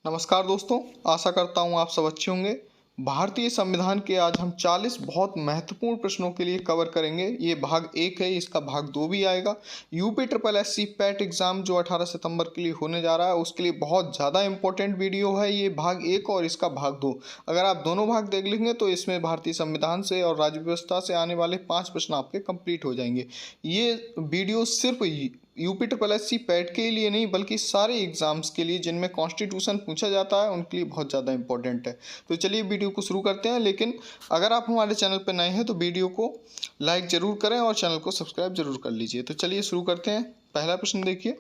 नमस्कार दोस्तों, आशा करता हूँ आप सब अच्छे होंगे। भारतीय संविधान के आज हम 40 बहुत महत्वपूर्ण प्रश्नों के लिए कवर करेंगे। ये भाग 1 है, इसका भाग 2 भी आएगा। UP triple SC PAT exam जो 18 सितंबर के लिए होने जा रहा है, उसके लिए बहुत ज़्यादा इंपॉर्टेंट वीडियो है ये भाग 1 और इसका भाग 2। अगर आप दोनों भाग देख लेंगे तो इसमें भारतीय संविधान से और राज्य व्यवस्था से आने वाले 5 प्रश्न आपके कंप्लीट हो जाएंगे। ये वीडियो सिर्फ यूपी ट्रिपल एससी पैट के लिए नहीं बल्कि सारे एग्जाम्स के लिए जिनमें कॉन्स्टिट्यूशन पूछा जाता है उनके लिए बहुत ज़्यादा इंपॉर्टेंट है। तो चलिए वीडियो को शुरू करते हैं, लेकिन अगर आप हमारे चैनल पर नए हैं तो वीडियो को लाइक ज़रूर करें और चैनल को सब्सक्राइब जरूर कर लीजिए। तो चलिए शुरू करते हैं। पहला प्रश्न देखिए।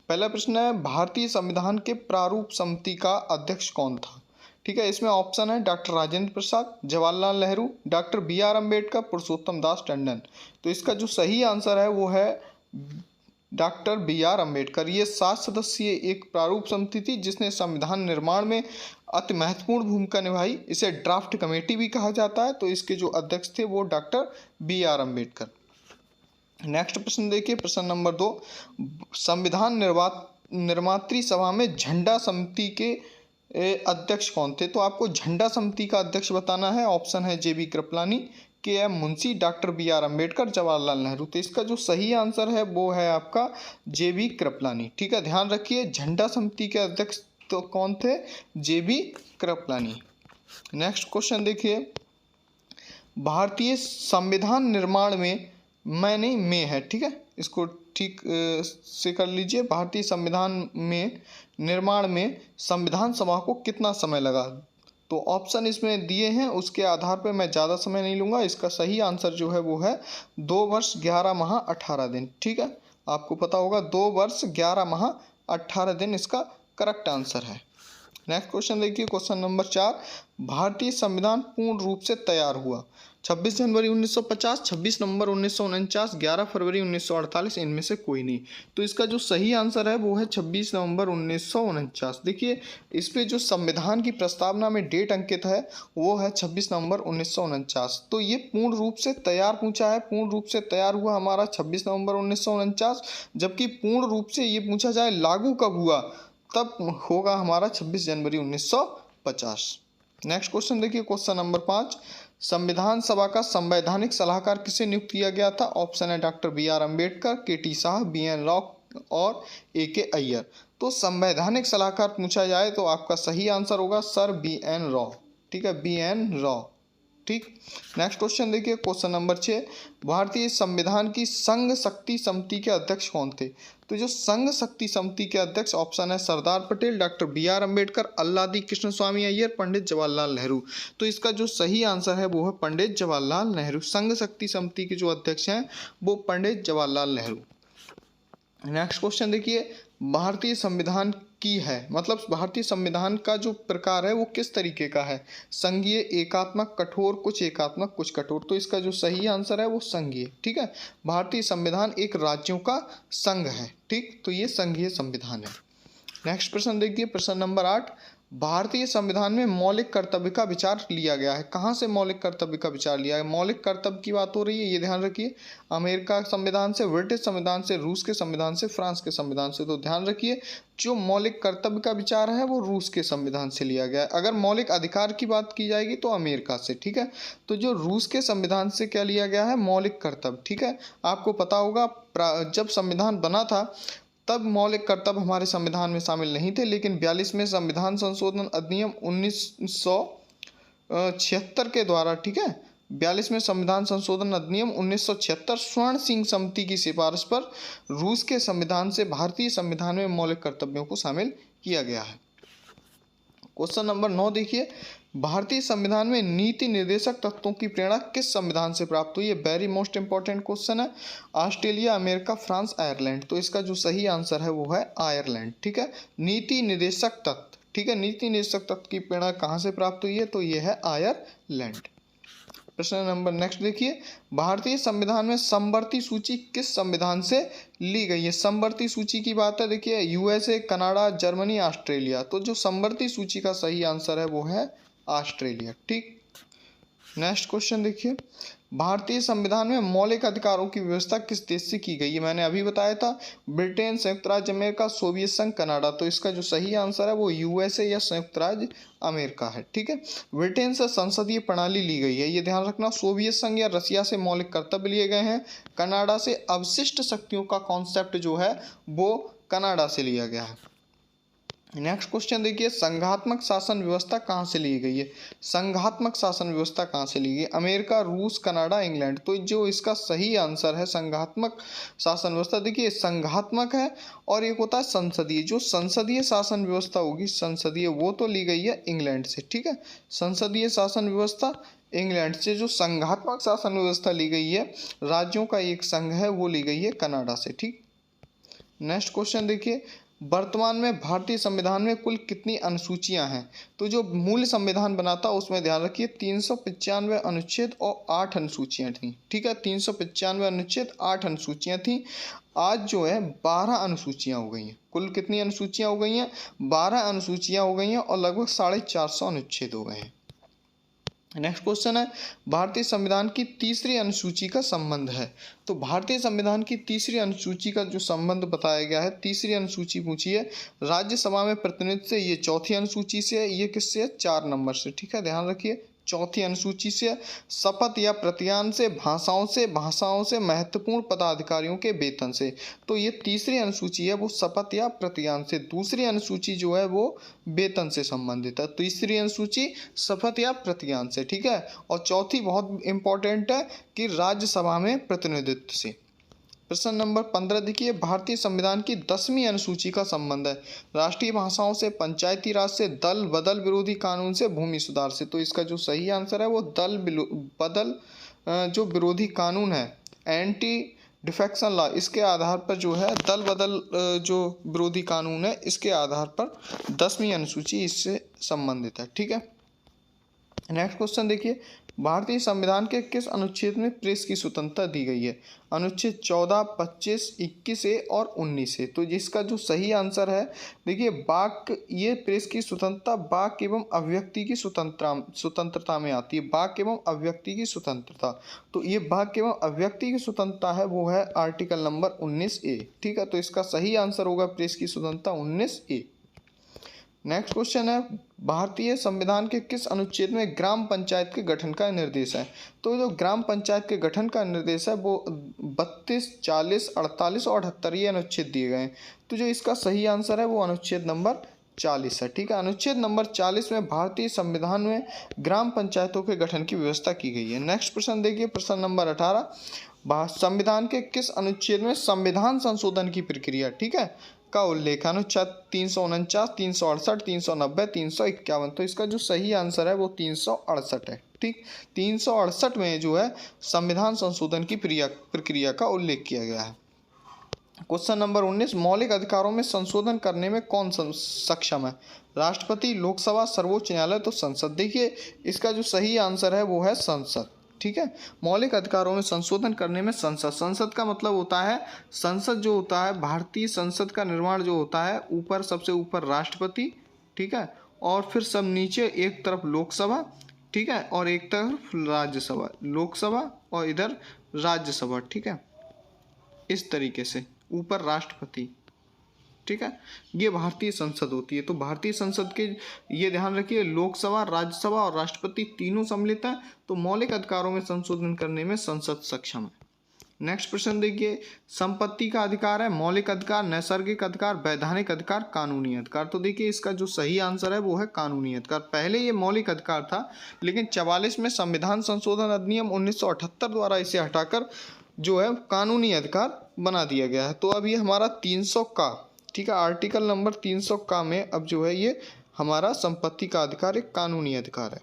पहला प्रश्न है, भारतीय संविधान के प्रारूप समिति का अध्यक्ष कौन था? ठीक है, इसमें ऑप्शन है doctor Rajendra Prasad, Jawaharlal Nehru, doctor BR Ambedkar, पुरुषोत्तम दास टंडन। तो इसका जो सही आंसर है वो है डॉक्टर BR अम्बेडकर। ये 7 सदस्यीय एक प्रारूप समिति थी जिसने संविधान निर्माण में अति महत्वपूर्ण भूमिका निभाई। इसे ड्राफ्ट कमेटी भी कहा जाता है। तो इसके जो अध्यक्ष थे वो डॉक्टर BR अम्बेडकर। नेक्स्ट प्रश्न देखिए, प्रश्न नंबर 2। संविधान निर्मात्री सभा में झंडा समिति के अध्यक्ष कौन थे? तो आपको झंडा समिति का अध्यक्ष बताना है। ऑप्शन है JB Kripalani, KM Munshi, doctor BR Ambedkar, Jawaharlal Nehru. तो इसका जो सही आंसर है वो है आपका JB कृपलानी। ठीक है, ध्यान रखिए, झंडा समिति के अध्यक्ष तो कौन थे? JB कृपलानी। नेक्स्ट क्वेश्चन देखिए, भारतीय संविधान निर्माण में में है, ठीक है, इसको ठीक से कर लीजिए। भारतीय संविधान में निर्माण में संविधान सभा को कितना समय लगा? तो ऑप्शन इसमें दिए हैं, उसके आधार पर मैं ज़्यादा समय नहीं लूँगा। इसका सही आंसर जो है वो है 2 वर्ष 11 माह 18 दिन। ठीक है, आपको पता होगा 2 वर्ष 11 माह 18 दिन इसका करेक्ट आंसर है। नेक्स्ट क्वेश्चन देखिए, क्वेश्चन नंबर 4। भारतीय संविधान पूर्ण रूप से तैयार हुआ 26 जनवरी 1950, 26 नवंबर 1949, 11 फरवरी 1948, इनमें से कोई नहीं। तो इसका जो सही आंसर है वो है 26 नवंबर 1949। देखिए, इस पे जो संविधान की प्रस्तावना में डेट अंकित है वो है 26 नवंबर 1949। तो ये पूर्ण रूप से तैयार पूछा है। पूर्ण रूप से तैयार हुआ हमारा 26 नवंबर 1949, जबकि पूर्ण रूप से ये पूछा जाए लागू कब हुआ, तब होगा हमारा 26 जनवरी 1950। नेक्स्ट क्वेश्चन देखिए, क्वेश्चन नंबर 5। संविधान सभा का संवैधानिक सलाहकार किसे नियुक्त किया गया था? ऑप्शन है doctor BR Ambedkar, KT Shah, BN Rao और AK अय्यर। तो संवैधानिक सलाहकार पूछा जाए तो आपका सही आंसर होगा सर BN राव। ठीक है, BN राव। ठीक, नेक्स्ट क्वेश्चन देखिए, क्वेश्चन नंबर 6। भारतीय संविधान की संघ शक्ति समिति के अध्यक्ष कौन थे? तो जो संघ शक्ति समिति के अध्यक्ष ऑप्शन है सरदार पटेल, डॉक्टर BR अम्बेडकर, अल्लादी कृष्ण स्वामी अय्यर, पंडित जवाहरलाल नेहरू। तो इसका जो सही आंसर है वो है पंडित जवाहरलाल नेहरू। संघ शक्ति समिति के जो अध्यक्ष हैं वो पंडित जवाहरलाल नेहरू। नेक्स्ट क्वेश्चन देखिए, भारतीय संविधान की है मतलब भारतीय संविधान का जो प्रकार है वो किस तरीके का है? संघीय, एकात्मक, कठोर, कुछ एकात्मक कुछ कठोर। तो इसका जो सही आंसर है वो संघीय। ठीक है, भारतीय संविधान एक राज्यों का संघ है। ठीक, तो ये संघीय संविधान है। नेक्स्ट प्रश्न देखिए, प्रश्न नंबर 8। भारतीय संविधान में मौलिक कर्तव्य का विचार लिया गया है। कहाँ से मौलिक कर्तव्य का विचार लिया है? मौलिक कर्तव्य की बात हो रही है, ये ध्यान रखिए। अमेरिका संविधान से, ब्रिटिश संविधान से, रूस के संविधान से, फ्रांस के संविधान से। तो ध्यान रखिए, जो मौलिक कर्तव्य का विचार है वो रूस के संविधान से लिया गया है। अगर मौलिक अधिकार की बात की जाएगी तो अमेरिका से। ठीक है, तो जो रूस के संविधान से क्या लिया गया है? मौलिक कर्तव्य। ठीक है, आपको पता होगा जब संविधान बना था तब मौलिक कर्तव्य हमारे संविधान में शामिल नहीं थे, लेकिन 42वें संविधान संशोधन अधिनियम 1976 के द्वारा, ठीक है, 42वें संविधान संशोधन अधिनियम 1976 स्वर्ण सिंह समिति की सिफारिश पर रूस के संविधान से भारतीय संविधान में मौलिक कर्तव्यों को शामिल किया गया है। क्वेश्चन नंबर 9 देखिए, भारतीय संविधान में नीति निर्देशक तत्वों की प्रेरणा किस संविधान से प्राप्त हुई? ये वेरी मोस्ट इंपॉर्टेंट क्वेश्चन है। Australia, America, France, Ireland. तो इसका जो सही आंसर है वो है आयरलैंड। ठीक है, नीति निर्देशक तत्व। ठीक है, नीति निर्देशक तत्व की प्रेरणा कहाँ से प्राप्त हुई है? तो ये है आयरलैंड। प्रश्न नंबर नेक्स्ट देखिए, भारतीय संविधान में समवर्ती सूची किस संविधान से ली गई है? समवर्ती सूची की बात है, देखिए USA, कनाडा, जर्मनी, ऑस्ट्रेलिया। तो जो समवर्ती सूची का सही आंसर है वो है ऑस्ट्रेलिया। ठीक, नेक्स्ट क्वेश्चन देखिए, भारतीय संविधान में मौलिक अधिकारों की व्यवस्था किस देश से की गई है? मैंने अभी बताया था, ब्रिटेन, संयुक्त राज्य अमेरिका, सोवियत संघ, कनाडा। तो इसका जो सही आंसर है वो यूएसए या संयुक्त राज्य अमेरिका है। ठीक है, ब्रिटेन से संसदीय प्रणाली ली गई है, ये ध्यान रखना। सोवियत संघ या रसिया से मौलिक कर्तव्य लिए गए हैं। कनाडा से अवशिष्ट शक्तियों का कॉन्सेप्ट जो है वो कनाडा से लिया गया है। नेक्स्ट क्वेश्चन देखिए, संघात्मक शासन व्यवस्था कहाँ से ली गई है? संघात्मक शासन व्यवस्था कहाँ से ली गई? अमेरिका, रूस, कनाडा, इंग्लैंड। तो जो इसका सही आंसर है संघात्मक शासन व्यवस्था, देखिए संघात्मक है और एक होता है संसदीय। जो संसदीय शासन व्यवस्था होगी, संसदीय, वो तो ली गई है इंग्लैंड से। ठीक है, संसदीय शासन व्यवस्था इंग्लैंड से। जो संघात्मक शासन व्यवस्था ली गई है, राज्यों का एक संघ है, वो ली गई है कनाडा से। ठीक, नेक्स्ट क्वेश्चन देखिए, वर्तमान में भारतीय संविधान में कुल कितनी अनुसूचियां हैं? तो जो मूल संविधान बना था उसमें ध्यान रखिए 395 अनुच्छेद और 8 अनुसूचियां थीं। ठीक है, 395 अनुच्छेद, 8 अनुसूचियां थीं। आज जो है 12 अनुसूचियां हो गई हैं। कुल कितनी अनुसूचियां हो गई हैं? 12 अनुसूचियां हो गई हैं और लगभग 450 अनुच्छेद हो गए हैं। नेक्स्ट क्वेश्चन है, भारतीय संविधान की तीसरी अनुसूची का संबंध है। तो भारतीय संविधान की तीसरी अनुसूची का जो संबंध बताया गया है, तीसरी अनुसूची पूछी है राज्यसभा में प्रतिनिधित्व से, ये चौथी अनुसूची से है। ये किससे है? 4 नंबर से। ठीक है, ध्यान रखिए, चौथी अनुसूची से। शपथ या प्रतिज्ञान से, भाषाओं से महत्वपूर्ण पदाधिकारियों के वेतन से। तो ये तीसरी अनुसूची है वो शपथ या प्रतिज्ञान से। दूसरी अनुसूची जो है वो वेतन से संबंधित है। तीसरी अनुसूची शपथ या प्रतिज्ञान से। ठीक है, और चौथी बहुत इंपॉर्टेंट है कि राज्यसभा में प्रतिनिधित्व से। प्रश्न नंबर 15 देखिए, भारतीय संविधान की 10वीं अनुसूची का संबंध है राष्ट्रीय भाषाओं से, पंचायती राज से, दल बदल विरोधी कानून से, भूमि सुधार से। तो इसका जो सही आंसर है वो दल बदल जो विरोधी कानून है, एंटी डिफेक्शन लॉ, इसके आधार पर जो है दल बदल जो विरोधी कानून है, इसके आधार पर 10वीं अनुसूची इससे संबंधित है। ठीक है, नेक्स्ट क्वेश्चन देखिए, भारतीय संविधान के किस अनुच्छेद में प्रेस की स्वतंत्रता दी गई है? अनुच्छेद 14, 25, 21 और 19। तो जिसका जो सही आंसर है, देखिए वाक, ये प्रेस की स्वतंत्रता वाक एवं अभिव्यक्ति की स्वतंत्रता में आती है। वाक एवं अभिव्यक्ति की स्वतंत्रता, तो ये वाक एवं अभिव्यक्ति की स्वतंत्रता है वो है आर्टिकल नंबर 19A। ठीक है, तो इसका सही आंसर होगा प्रेस की स्वतंत्रता 19A। नेक्स्ट क्वेश्चन है, भारतीय संविधान के किस अनुच्छेद में ग्राम पंचायत के गठन का निर्देश है? तो जो ग्राम पंचायत के गठन का निर्देश है वो 32, 40, 48 और 78 ये अनुच्छेद दिए गए हैं। तो जो इसका सही आंसर है वो अनुच्छेद नंबर 40 है। ठीक है, अनुच्छेद नंबर 40 में भारतीय संविधान में ग्राम पंचायतों के गठन की व्यवस्था की गई है। नेक्स्ट प्रश्न देखिए, प्रश्न नंबर 18, संविधान के किस अनुच्छेद में संविधान संशोधन की प्रक्रिया, ठीक है, का उल्लेख? अनुच्छेद 349, 368, 390, 351। तो इसका जो सही आंसर है वो 368 है। ठीक, 368 में जो है संविधान संशोधन की प्रक्रिया का उल्लेख किया गया है। क्वेश्चन नंबर 19, मौलिक अधिकारों में संशोधन करने में कौन सक्षम है? राष्ट्रपति, लोकसभा, सर्वोच्च न्यायालय, तो संसद। देखिए इसका जो सही आंसर है वो है संसद। ठीक है, मौलिक अधिकारों में संशोधन करने में संसद। संसद का मतलब होता है, संसद जो होता है, भारतीय संसद का निर्माण जो होता है, ऊपर सबसे ऊपर राष्ट्रपति, ठीक है, और फिर सब नीचे एक तरफ लोकसभा, ठीक है, और एक तरफ राज्यसभा, लोकसभा और इधर राज्यसभा। ठीक है, इस तरीके से ऊपर राष्ट्रपति। ठीक है, ये भारतीय संसद होती है। तो भारतीय संसद के ये ध्यान रखिए, लोकसभा, राज्यसभा और राष्ट्रपति तीनों सम्मिलित हैं। तो मौलिक अधिकारों में संशोधन करने में संसद सक्षम है। नेक्स्ट प्रश्न देखिए, संपत्ति का अधिकार है मौलिक अधिकार, नैसर्गिक अधिकार, वैधानिक अधिकार, कानूनी अधिकार। तो देखिए इसका जो सही आंसर है वो है कानूनी अधिकार। पहले ये मौलिक अधिकार था, लेकिन 44 में संविधान संशोधन अधिनियम 1978 द्वारा इसे हटाकर जो है कानूनी अधिकार बना दिया गया है। तो अब ये हमारा 300 का, ठीक है, आर्टिकल नंबर 300 का में अब जो है ये हमारा संपत्ति का अधिकार एक कानूनी अधिकार है।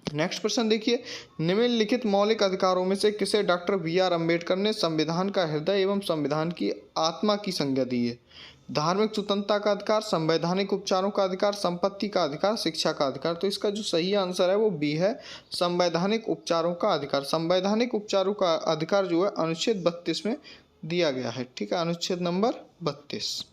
नेक्स्ट प्रश्न देखिए, निम्नलिखित मौलिक अधिकारों में से किसे डॉक्टर BR अम्बेडकर ने संविधान का हृदय एवं संविधान की आत्मा की संज्ञा दी है? धार्मिक स्वतंत्रता का अधिकार, संवैधानिक उपचारों का अधिकार, संपत्ति का अधिकार, शिक्षा का अधिकार। तो इसका जो सही आंसर है वो B है, संवैधानिक उपचारों का अधिकार। संवैधानिक उपचारों का अधिकार जो है अनुच्छेद 32 में दिया गया है। ठीक है, अनुच्छेद नंबर 32।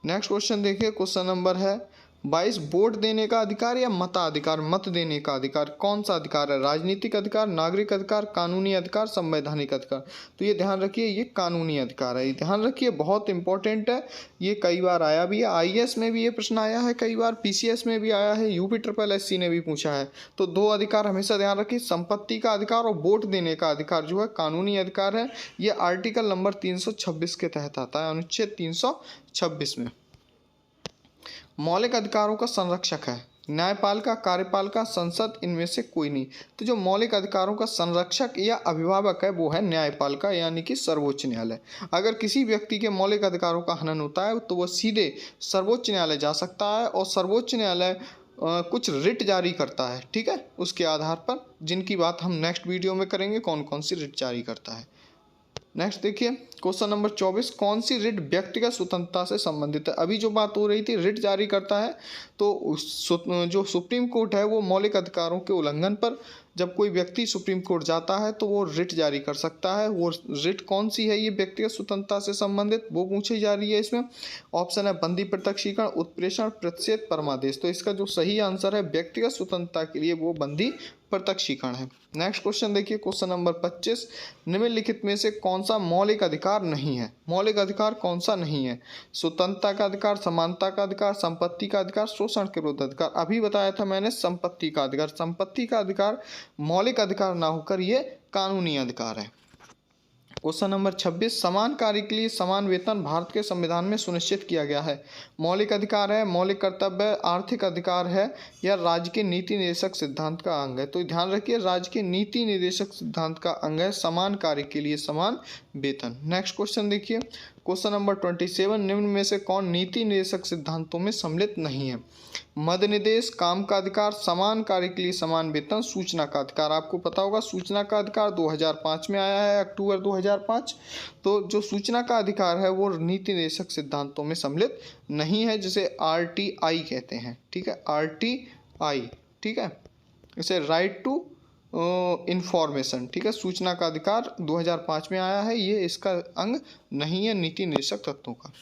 नेक्स्ट क्वेश्चन देखिए, क्वेश्चन नंबर है, 22 वोट देने का अधिकार या मताधिकार, मत देने का अधिकार। कौन सा अधिकार है? राजनीतिक अधिकार, नागरिक अधिकार, कानूनी अधिकार, संवैधानिक अधिकार। तो ये ध्यान रखिए, ये कानूनी अधिकार है। ये ध्यान रखिए, बहुत इंपॉर्टेंट है। ये कई बार आया भी है, आईएएस में भी ये प्रश्न आया है, कई बार पीसीएस में भी आया है, यूपी ट्रिपल एससी ने भी पूछा है। तो 2 अधिकार हमेशा ध्यान रखिए, संपत्ति का अधिकार और वोट देने का अधिकार जो है कानूनी अधिकार है। ये आर्टिकल नंबर 326 के तहत आता है, अनुच्छेद 326 में। मौलिक अधिकारों का संरक्षक है न्यायपालिका, कार्यपालिका, संसद, इनमें से कोई नहीं। तो जो मौलिक अधिकारों का संरक्षक या अभिभावक है वो है न्यायपालिका, यानी कि सर्वोच्च न्यायालय। अगर किसी व्यक्ति के मौलिक अधिकारों का हनन होता है तो वह सीधे सर्वोच्च न्यायालय जा सकता है और सर्वोच्च न्यायालय कुछ रिट जारी करता है, ठीक है, उसके आधार पर, जिनकी बात हम नेक्स्ट वीडियो में करेंगे कौन कौन सी रिट जारी करता है। नेक्स्ट देखिए क्वेश्चन नंबर 24, कौन सी रिट व्यक्तिगत स्वतंत्रता से संबंधित है? अभी जो बात हो रही थी रिट जारी करता है, तो जो सुप्रीम कोर्ट है वो मौलिक अधिकारों के उल्लंघन पर जब कोई व्यक्ति सुप्रीम कोर्ट जाता है तो वो रिट जारी कर सकता है। वो रिट कौन सी है? ये व्यक्तिगत स्वतंत्रता से संबंधित वो पूछी जा रही है इसमें। ऑप्शन है बंदी, प्रत्यक्षीकरण, उत्प्रेषण, प्रतिषेध, परमादेश। तो इसका जो सही आंसर है व्यक्तिगत स्वतंत्रता के लिए वो बंदी प्रत्यक्षीकरण है। नेक्स्ट क्वेश्चन देखिए क्वेश्चन नंबर 25, निम्नलिखित में से कौन सा मौलिक अधिकार नहीं है? मौलिक अधिकार कौन सा नहीं है? स्वतंत्रता का अधिकार, समानता का अधिकार, संपत्ति का अधिकार, शोषण के विरुद्ध अधिकार। अभी बताया था मैंने संपत्ति का अधिकार। संपत्ति का अधिकार मौलिक अधिकार ना होकर ये कानूनी अधिकार है। क्वेश्चन नंबर 26, समान कार्य के लिए समान वेतन भारत के संविधान में सुनिश्चित किया गया है। मौलिक अधिकार है, मौलिक कर्तव्य, आर्थिक अधिकार है या राज्य के नीति निर्देशक सिद्धांत का अंग है? तो ध्यान रखिए, राज्य के नीति निर्देशक सिद्धांत का अंग है समान कार्य के लिए समान वेतन। नेक्स्ट क्वेश्चन देखिए क्वेश्चन नंबर 27, निम्न में से कौन नीति निर्देशक सिद्धांतों में सम्मिलित नहीं है? मद निर्देश, काम का अधिकार, समान कार्य के लिए समान वेतन, सूचना का अधिकार। आपको पता होगा सूचना का अधिकार 2005 में आया है, अक्टूबर 2005। तो जो सूचना का अधिकार है वो नीति निर्देशक सिद्धांतों में सम्मिलित नहीं है, जिसे आरटीआई कहते हैं, ठीक है, आरटीआई, ठीक है, इसे राइट टू इंफॉर्मेशन, ठीक है, सूचना का अधिकार 2005 में आया है, ये इसका अंग नहीं है नीति निर्देशक तत्वों का।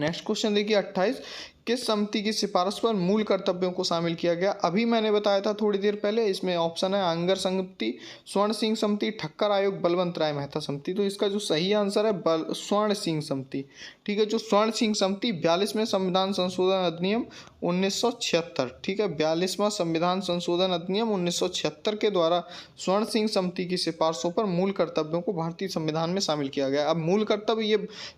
नेक्स्ट क्वेश्चन देखिए 28, किस समिति की सिफारिश पर मूल कर्तव्यों को शामिल किया गया? अभी मैंने बताया था थोड़ी देर पहले, इसमें ऑप्शन है आंगर समिति, स्वर्ण सिंह समिति, ठक्कर आयोग, बलवंत राय मेहता समिति। तो इसका जो सही आंसर है स्वर्ण सिंह समिति, ठीक है। जो स्वर्ण सिंह समिति 42वें संविधान संशोधन अधिनियम 1976, ठीक है, 42वां संविधान संशोधन अधिनियम 1976 के द्वारा स्वर्ण सिंह समिति की सिफारिशों पर मूल कर्तव्यों को भारतीय संविधान में शामिल किया गया। अब मूल कर्तव्य ये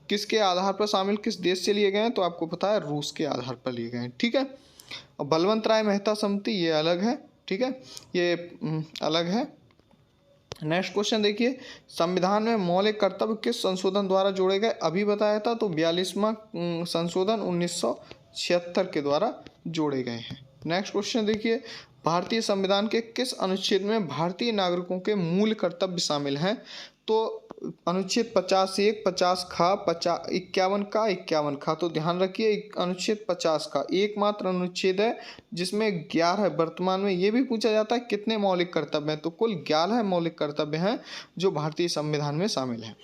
किसके आधार पर शामिल, किस देश से लिए गए हैं? तो आपको पता है रूस के आधार पर लिए गए हैं, ठीक है। और बलवंत राय मेहता समिति ये अलग है, ठीक है, ये अलग है। नेक्स्ट क्वेश्चन देखिए, संविधान में मौलिक कर्तव्य किस संशोधन द्वारा जोड़े गए? अभी बताया था, तो 42वां संशोधन 1976 के द्वारा जोड़े गए हैं। नेक्स्ट क्वेश्चन देखिए, भारतीय संविधान के किस अनुच्छेद में भारतीय नागरिकों के मूल कर्तव्य शामिल हैं? तो अनुच्छेद 50(1), 50 खा, 51 खा। तो ध्यान रखिए अनुच्छेद 50 का एकमात्र अनुच्छेद है जिसमें 11 वर्तमान में ये भी पूछा जाता है कितने मौलिक कर्तव्य हैं, तो कुल 11 मौलिक कर्तव्य हैं जो भारतीय संविधान में शामिल हैं।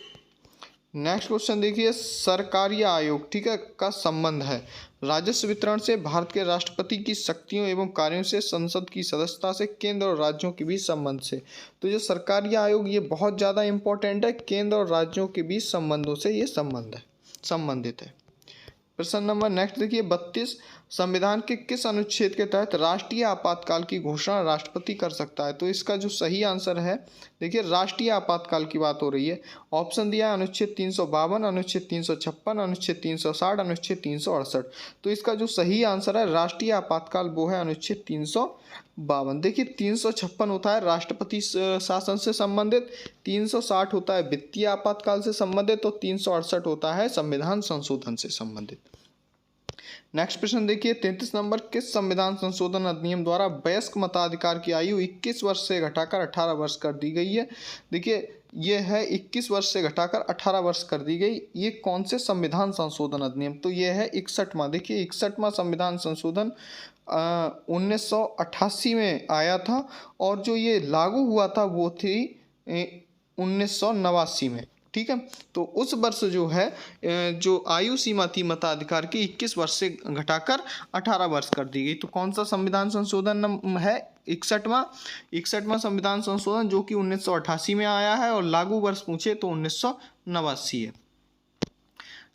नेक्स्ट क्वेश्चन देखिए, सरकारी आयोग, ठीक है, का संबंध है राजस्व वितरण से, भारत के राष्ट्रपति की शक्तियों एवं कार्यों से, संसद की सदस्यता से, केंद्र और राज्यों के बीच संबंध से। तो जो सरकारी आयोग ये बहुत ज़्यादा इंपॉर्टेंट है, केंद्र और राज्यों के बीच संबंधों से ये संबंधित है। प्रश्न नंबर नेक्स्ट देखिए 32, संविधान के किस अनुच्छेद के तहत राष्ट्रीय आपातकाल की घोषणा राष्ट्रपति कर सकता है? तो इसका जो सही आंसर है, देखिए राष्ट्रीय आपातकाल की बात हो रही है। ऑप्शन दिया है अनुच्छेद 352, अनुच्छेद 356, अनुच्छेद 360, अनुच्छेद 368। तो इसका जो सही आंसर है राष्ट्रीय आपातकाल वो है अनुच्छेद 352। देखिए 356 होता है राष्ट्रपति शासन से संबंधित, 360 होता है वित्तीय आपातकाल से संबंधित, तो 368 होता है संविधान संशोधन से संबंधित। नेक्स्ट प्रश्न देखिए 33 नंबर, किस संविधान संशोधन अधिनियम द्वारा वयस्क मताधिकार की आयु 21 वर्ष से घटाकर 18 वर्ष कर दी गई है? देखिए ये है 21 वर्ष से घटाकर 18 वर्ष कर दी गई। ये कौन से संविधान संशोधन अधिनियम? तो ये है 61वां। देखिए 61वां संविधान संशोधन 1988 में आया था और जो ये लागू हुआ था वो थी 1989 में, ठीक है। तो उस वर्ष जो है जो आयु सीमा थी मताधिकार की 21 वर्ष से घटाकर 18 वर्ष कर दी गई। तो कौन सा संविधान संशोधन है? 61वां संविधान संशोधन, जो कि 1988 में आया है और लागू वर्ष पूछे तो 1989 है।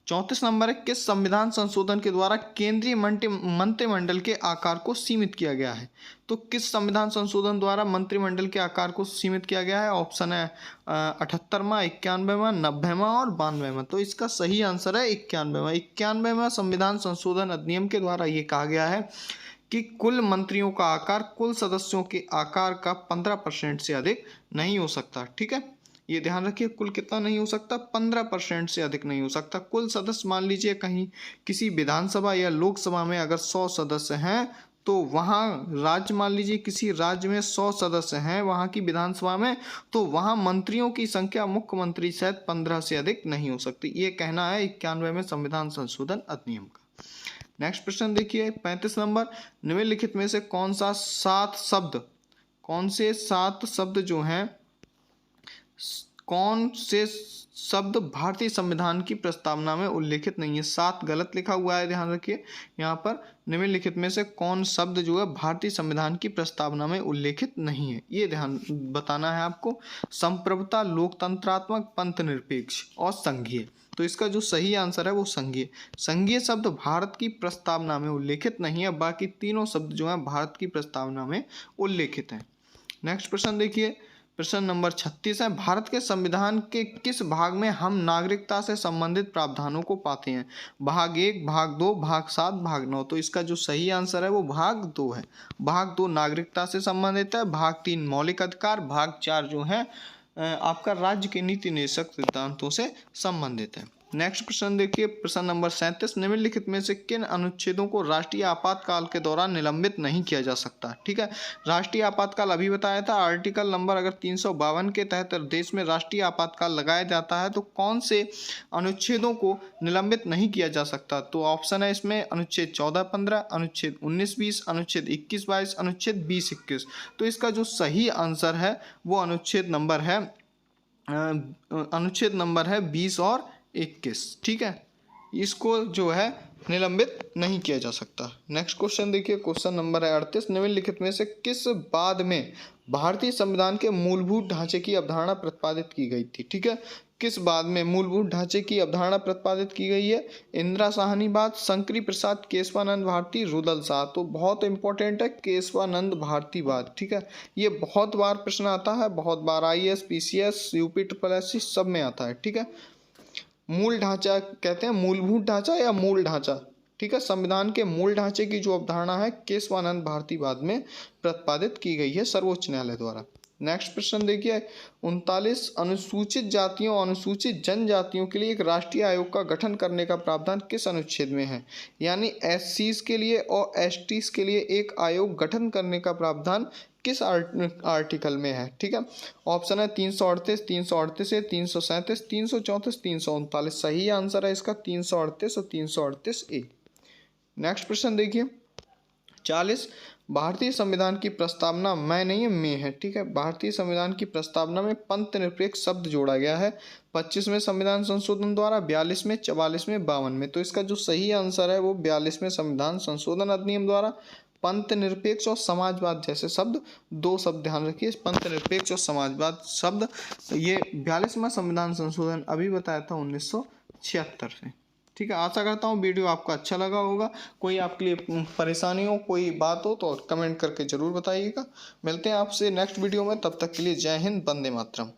34 नंबर है, किस संविधान संशोधन के द्वारा केंद्रीय मंत्रिमंडल के आकार को सीमित किया गया है? तो किस संविधान संशोधन द्वारा मंत्रिमंडल के आकार को सीमित किया गया है? ऑप्शन है 78वां, 91वां, 90वां और 92वां। तो इसका सही आंसर है 91वां। 91वां संविधान संशोधन अधिनियम के द्वारा ये कहा गया है कि कुल मंत्रियों का आकार कुल सदस्यों के आकार का 15% से अधिक नहीं हो सकता। ठीक है, ये ध्यान रखिए, कुल कितना नहीं हो सकता? 15% से अधिक नहीं हो सकता। कुल सदस्य मान लीजिए कहीं किसी विधानसभा या लोकसभा में अगर 100 सदस्य हैं, तो वहाँ राज्य मान लीजिए किसी राज्य में 100 सदस्य हैं वहाँ की विधानसभा में, तो वहाँ मंत्रियों की संख्या मुख्यमंत्री सहित 15 से अधिक नहीं हो सकती। ये कहना है 91वें संविधान संशोधन अधिनियम का। नेक्स्ट प्रश्न देखिए 35 नंबर, निम्नलिखित में से कौन से 7 शब्द जो हैं, कौन से शब्द भारतीय संविधान की प्रस्तावना में उल्लेखित नहीं है? 7 गलत लिखा हुआ है, ध्यान रखिए। यहाँ पर निम्नलिखित में से कौन शब्द जो है भारतीय संविधान की प्रस्तावना में उल्लेखित नहीं है, ये ध्यान बताना है आपको। संप्रभुता, लोकतंत्रात्मक, पंथ निरपेक्ष और संघीय। तो इसका जो सही आंसर है वो संघीय शब्द भारत की प्रस्तावना में उल्लेखित नहीं है, बाकी तीनों शब्द जो है भारत की प्रस्तावना में उल्लेखित हैं। नेक्स्ट प्रश्न देखिए, प्रश्न नंबर 36 है, भारत के संविधान के किस भाग में हम नागरिकता से संबंधित प्रावधानों को पाते हैं? भाग 1, भाग 2, भाग 7, भाग 9। तो इसका जो सही आंसर है वो भाग 2 है। भाग 2 नागरिकता से संबंधित है, भाग 3 मौलिक अधिकार, भाग 4 जो है आपका राज्य के नीति निदेशक सिद्धांतों से संबंधित है। नेक्स्ट प्रश्न देखिए, प्रश्न नंबर 37, निम्नलिखित में से किन अनुच्छेदों को राष्ट्रीय आपातकाल के दौरान निलंबित नहीं किया जा सकता? ठीक है, राष्ट्रीय आपातकाल अभी बताया था, आर्टिकल नंबर अगर 352 के तहत देश में राष्ट्रीय आपातकाल लगाया जाता है तो कौन से अनुच्छेदों को निलंबित नहीं किया जा सकता? तो ऑप्शन है इसमें अनुच्छेद 14-15, अनुच्छेद 19-20, अनुच्छेद 21-22, अनुच्छेद 20-21। तो इसका जो सही आंसर है वो अनुच्छेद नंबर है 20 और 21। ठीक है, इसको जो है निलंबित नहीं किया जा सकता। नेक्स्ट क्वेश्चन देखिए, क्वेश्चन नंबर है 38, निम्नलिखित में से किस बाद में भारतीय संविधान के मूलभूत ढांचे की अवधारणा प्रतिपादित की गई थी? ठीक है, किस बाद में मूलभूत ढांचे की अवधारणा प्रतिपादित की गई है? इंदिरा साहनीवाद, शंकरी प्रसाद, केशवानंद भारती, रुदल शाह। तो बहुत इंपॉर्टेंट है केशवानंद भारतीवाद। ठीक है, ये बहुत बार प्रश्न आता है, बहुत बार IAS, PCS, UP, सब में आता है। ठीक है, मूल ढांचा कहते हैं, मूलभूत ढांचा या मूल ढांचा। ठीक है, संविधान के मूल ढांचे की जो अवधारणा है केशवानंद भारतीवाद में प्रतिपादित की गई है सर्वोच्च न्यायालय द्वारा। नेक्स्ट प्रश्न देखिए 39, अनुसूचित जातियों और अनुसूचित जनजातियों के लिए एक राष्ट्रीय आयोग का गठन करने का प्रावधान किस अनुच्छेद में है? यानी SCs के लिए और STs के लिए एक आयोग गठन करने का प्रावधान किस आर्टिकल में है? ठीक है, ऑप्शन है 338, 338 ए, 337, 334, 339। सही आंसर है इसका 338 और 338 ए। नेक्स्ट प्रश्न देखिए 40, भारतीय संविधान की प्रस्तावना में है। ठीक है, भारतीय संविधान की प्रस्तावना में पंथ निरपेक्ष शब्द जोड़ा गया है 25वें संविधान संशोधन द्वारा, 42वें, 44वें, 52वें। तो इसका जो सही आंसर है वो 42वें संविधान संशोधन अधिनियम द्वारा पंथ निरपेक्ष और समाजवाद जैसे शब्द, 2 शब्द ध्यान रखिए, पंथ निरपेक्ष और समाजवाद शब्द, ये 42वां संविधान संशोधन अभी बताया था 1976 से। ठीक है, आशा करता हूँ वीडियो आपको अच्छा लगा होगा। कोई आपके लिए परेशानी हो, कोई बात हो तो कमेंट करके ज़रूर बताइएगा। मिलते हैं आपसे नेक्स्ट वीडियो में, तब तक के लिए जय हिंद, वंदे मातरम।